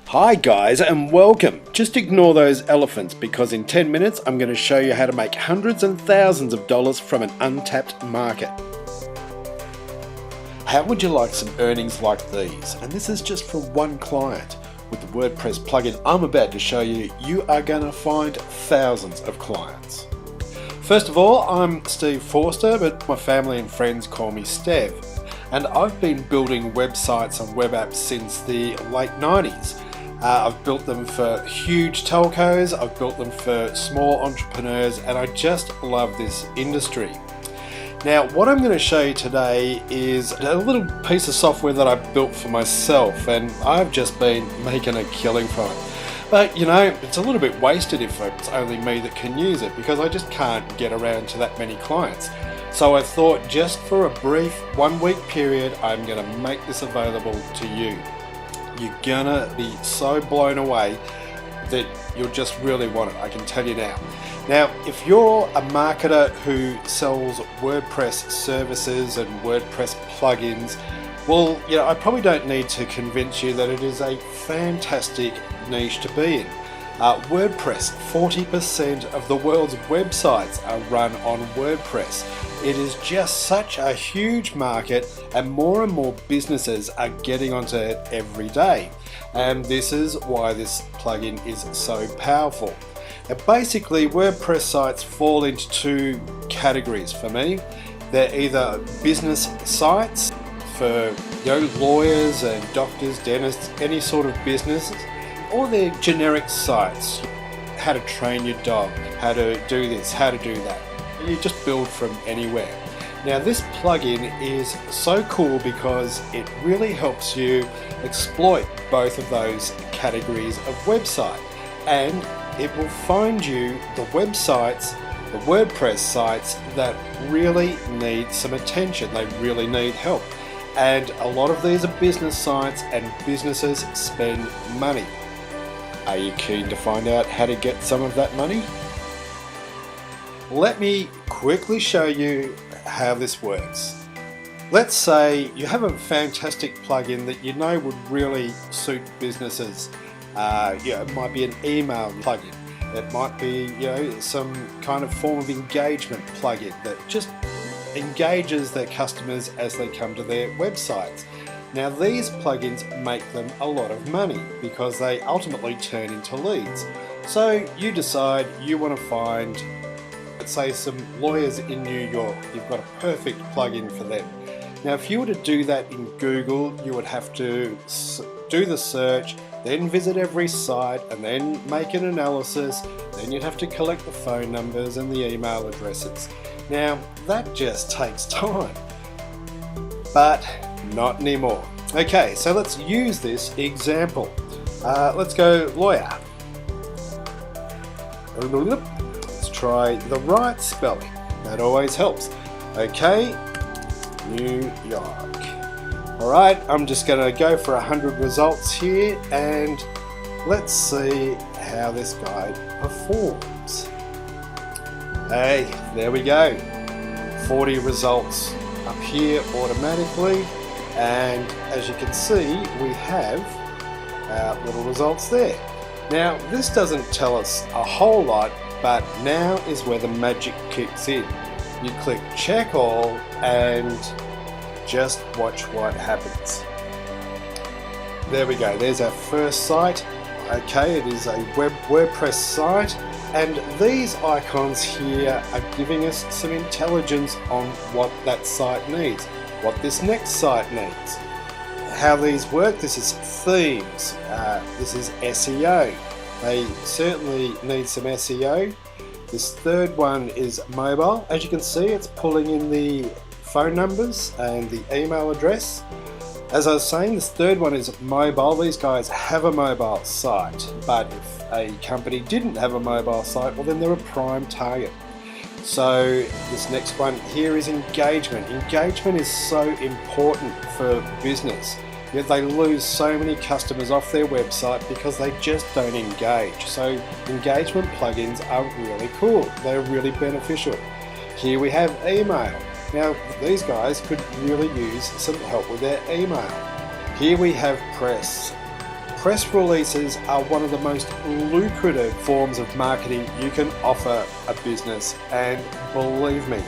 Hi guys and welcome. Just ignore those elephants because in 10 minutes I'm going to show you how to make hundreds and thousands of dollars from an untapped market. How would you like some earnings like these? And this is just for one client. With the WordPress plugin I'm about to show you, you are going to find thousands of clients. First of all, I'm Steve Forster, but my family and friends call me Stev. And I've been building websites and web apps since the late 90s. I've built them for huge telcos, I've built them for small entrepreneurs, and I just love this industry. Now, what I'm going to show you today is a little piece of software that I built for myself, and I've just been making a killing from it. But you know, it's a little bit wasted if it's only me that can use it, because I just can't get around to that many clients. So I thought, just for a brief 1 week period, I'm going to make this available to you. You're gonna be so blown away that you'll just really want it, I can tell you now. Now, if you're a marketer who sells WordPress services and WordPress plugins, well, you know, I probably don't need to convince you that it is a fantastic niche to be in. WordPress, 40% of the world's websites are run on WordPress. It is just such a huge market, and more businesses are getting onto it every day. And this is why this plugin is so powerful. Now, basically, WordPress sites fall into two categories for me. They're either business sites for lawyers and doctors, dentists, any sort of business, or they're generic sites. How to train your dog, how to do this, how to do that. You just build from anywhere. Now, this plugin is so cool because it really helps you exploit both of those categories of website, and it will find you the websites, the WordPress sites that really need some attention. They really need help, and a lot of these are business sites, and businesses spend money. Are you keen to find out how to get some of that money? Let me quickly show you how this works. Let's say you have a fantastic plugin that you know would really suit businesses. It might be an email plugin. It might be some kind of form of engagement plugin that just engages their customers as they come to their websites. Now, these plugins make them a lot of money because they ultimately turn into leads. So you decide you want to find, let's say, some lawyers in New York. You've got a perfect plugin for them. Now, if you were to do that in Google, you would have to do the search, then visit every site, and then make an analysis. Then you'd have to collect the phone numbers and the email addresses. Now, that just takes time. But not anymore. Okay, so let's use this example. Let's go lawyer. Let's try the right spelling. That always helps. Okay, New York. Alright, I'm just going to go for 100 results here, and let's see how this guy performs. Hey, there we go. 40 results up here automatically, and as you can see, we have our little results there. Now, this doesn't tell us a whole lot, but now is where the magic kicks in. You click check all and just watch what happens. There we go, there's our first site. Okay, it is a WordPress site, and these icons here are giving us some intelligence on what that site needs, what this next site needs. How these work, this is themes, this is SEO. They certainly need some SEO. This third one is mobile. As you can see, it's pulling in the phone numbers and the email address. As I was saying, this third one is mobile. These guys have a mobile site, but if a company didn't have a mobile site, well, then they're a prime target. So this next one here is engagement. Engagement is so important for business. Yet they lose so many customers off their website because they just don't engage. So engagement plugins are really cool. They're really beneficial. Here we have email. Now, these guys could really use some help with their email. Here we have press. Press releases are one of the most lucrative forms of marketing you can offer a business, and believe me,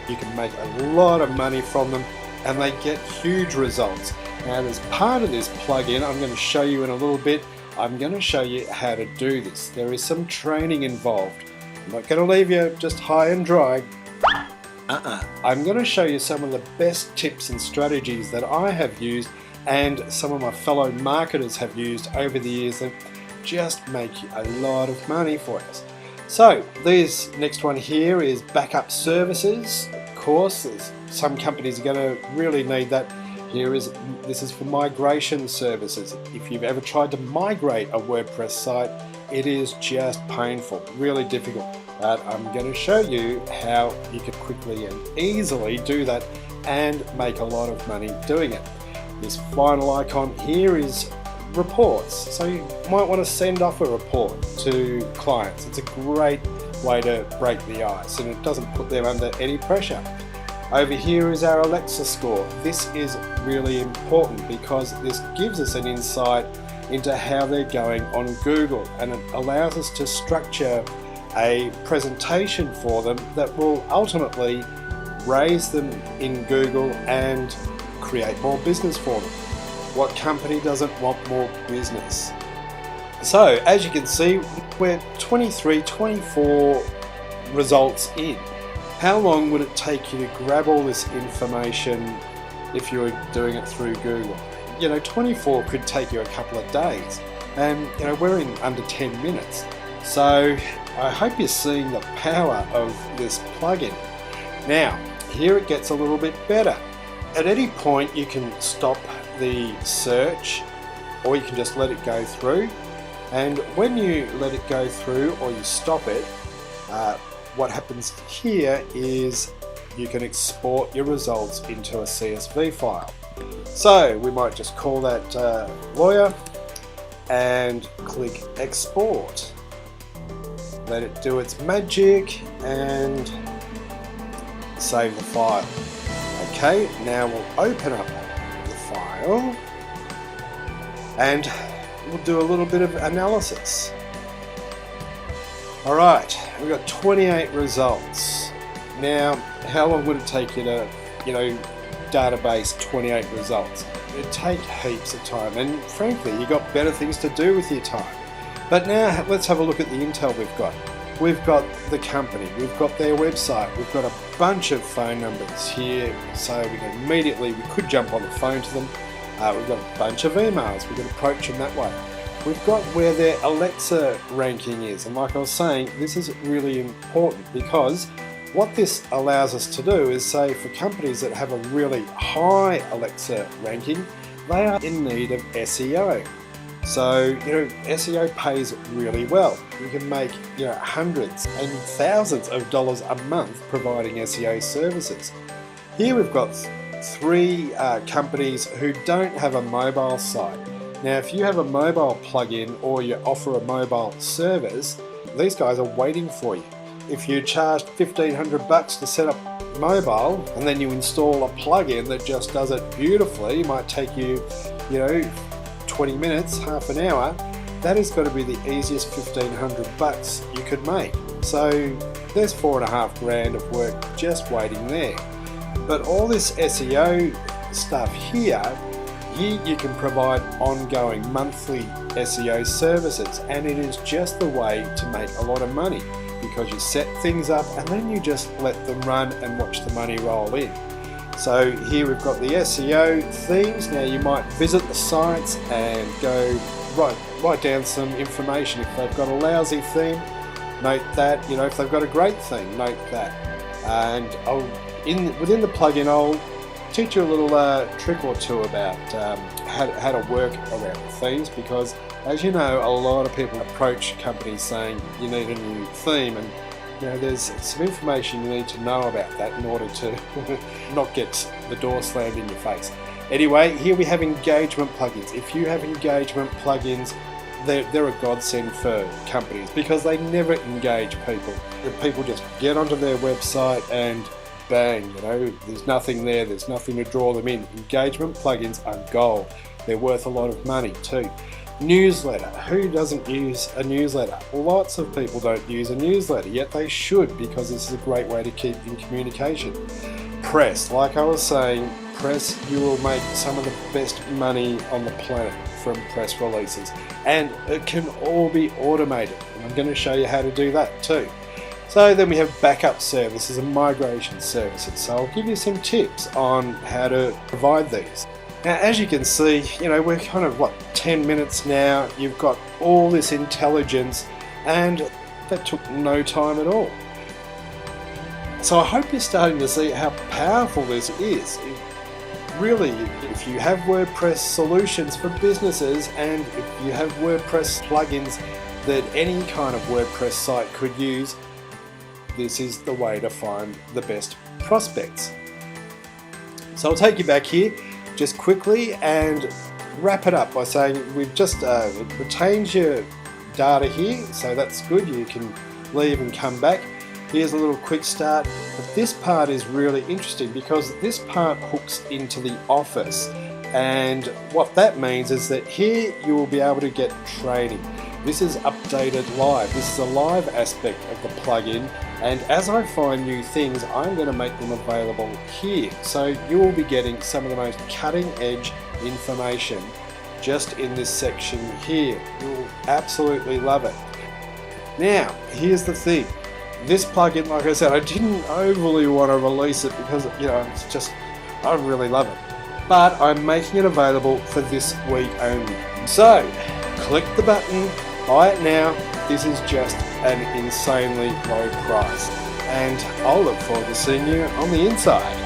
you can make a lot of money from them and they get huge results. Now, as part of this plugin, I'm going to show you in a little bit, I'm going to show you how to do this. There is some training involved. I'm not going to leave you just high and dry. I'm going to show you some of the best tips and strategies that I have used and some of my fellow marketers have used over the years that just make a lot of money for us. So this next one here is backup services. Of course, some companies are going to really need that. This is for migration services. If you've ever tried to migrate a WordPress site, it is just painful, really difficult. But I'm going to show you how you can quickly and easily do that and make a lot of money doing it. This final icon here is reports. So you might want to send off a report to clients. It's a great way to break the ice and it doesn't put them under any pressure. Over here is our Alexa score. This is really important because this gives us an insight into how they're going on Google, and it allows us to structure a presentation for them that will ultimately raise them in Google and create more business for them. What company doesn't want more business? So as you can see, we're 23, 24 results in. How long would it take you to grab all this information if you were doing it through Google? 24 could take you a couple of days, and we're in under 10 minutes. So I hope you're seeing the power of this plugin. Now, here it gets a little bit better. At any point you can stop the search, or you can just let it go through. And when you let it go through or you stop it, what happens here is you can export your results into a CSV file. So we might just call that lawyer and click export. Let it do its magic and save the file. Okay, now we'll open up the file and we'll do a little bit of analysis. Alright, we've got 28 results. Now, how long would it take you to, database 28 results? It'd take heaps of time, and frankly, you've got better things to do with your time. But now, let's have a look at the intel we've got. We've got the company, we've got their website, we've got a bunch of phone numbers here, so we could jump on the phone to them. We've got a bunch of emails, we can approach them that way. We've got where their Alexa ranking is, and like I was saying, this is really important because what this allows us to do is say for companies that have a really high Alexa ranking, they are in need of SEO. So, SEO pays really well. You can make, hundreds and thousands of dollars a month providing SEO services. Here we've got 3 companies who don't have a mobile site. Now, if you have a mobile plugin or you offer a mobile service, these guys are waiting for you. If you charge $1,500 to set up mobile and then you install a plugin that just does it beautifully, it might take you, 20 minutes, half an hour, that is going to be the easiest $1,500 you could make. So there's $4.5 grand of work just waiting there. But all this SEO stuff here you can provide ongoing monthly SEO services, and it is just the way to make a lot of money because you set things up and then you just let them run and watch the money roll in. So here we've got the SEO themes. Now you might visit the sites and go write down some information. If they've got a lousy theme, note that. If they've got a great theme, note that. And within the plugin, I'll teach you a little trick or two about how to work around the themes, because as you know, a lot of people approach companies saying you need a new theme, and there's some information you need to know about that in order to not get the door slammed in your face. Anyway, here we have engagement plugins. If you have engagement plugins, they're a godsend for companies because they never engage people. The people just get onto their website and bang, there's nothing there, there's nothing to draw them in. Engagement plugins are gold. They're worth a lot of money too. Newsletter. Who doesn't use a newsletter? Lots of people don't use a newsletter, yet they should, because this is a great way to keep in communication. Press. Like I was saying, press, you will make some of the best money on the planet from press releases. And it can all be automated. And I'm going to show you how to do that too. So then we have backup services and migration services. So I'll give you some tips on how to provide these. Now, as you can see, we're kind of 10 minutes now. You've got all this intelligence, and that took no time at all. So I hope you're starting to see how powerful this is. Really, if you have WordPress solutions for businesses, and if you have WordPress plugins that any kind of WordPress site could use, this is the way to find the best prospects. So I'll take you back here just quickly and wrap it up by saying we've just retained your data here, so that's good. You can leave and come back. Here's a little quick start, but this part is really interesting because this part hooks into the office, and what that means is that here you will be able to get training. This is updated live. This is a live aspect of the plugin, and as I find new things, I'm going to make them available here. So you will be getting some of the most cutting edge information just in this section here. You'll absolutely love it. Now, here's the thing. This plugin, like I said, I didn't overly want to release it because, it's just, I really love it. But I'm making it available for this week only. So, click the button, buy it now. This is just an insanely low price. And I'll look forward to seeing you on the inside.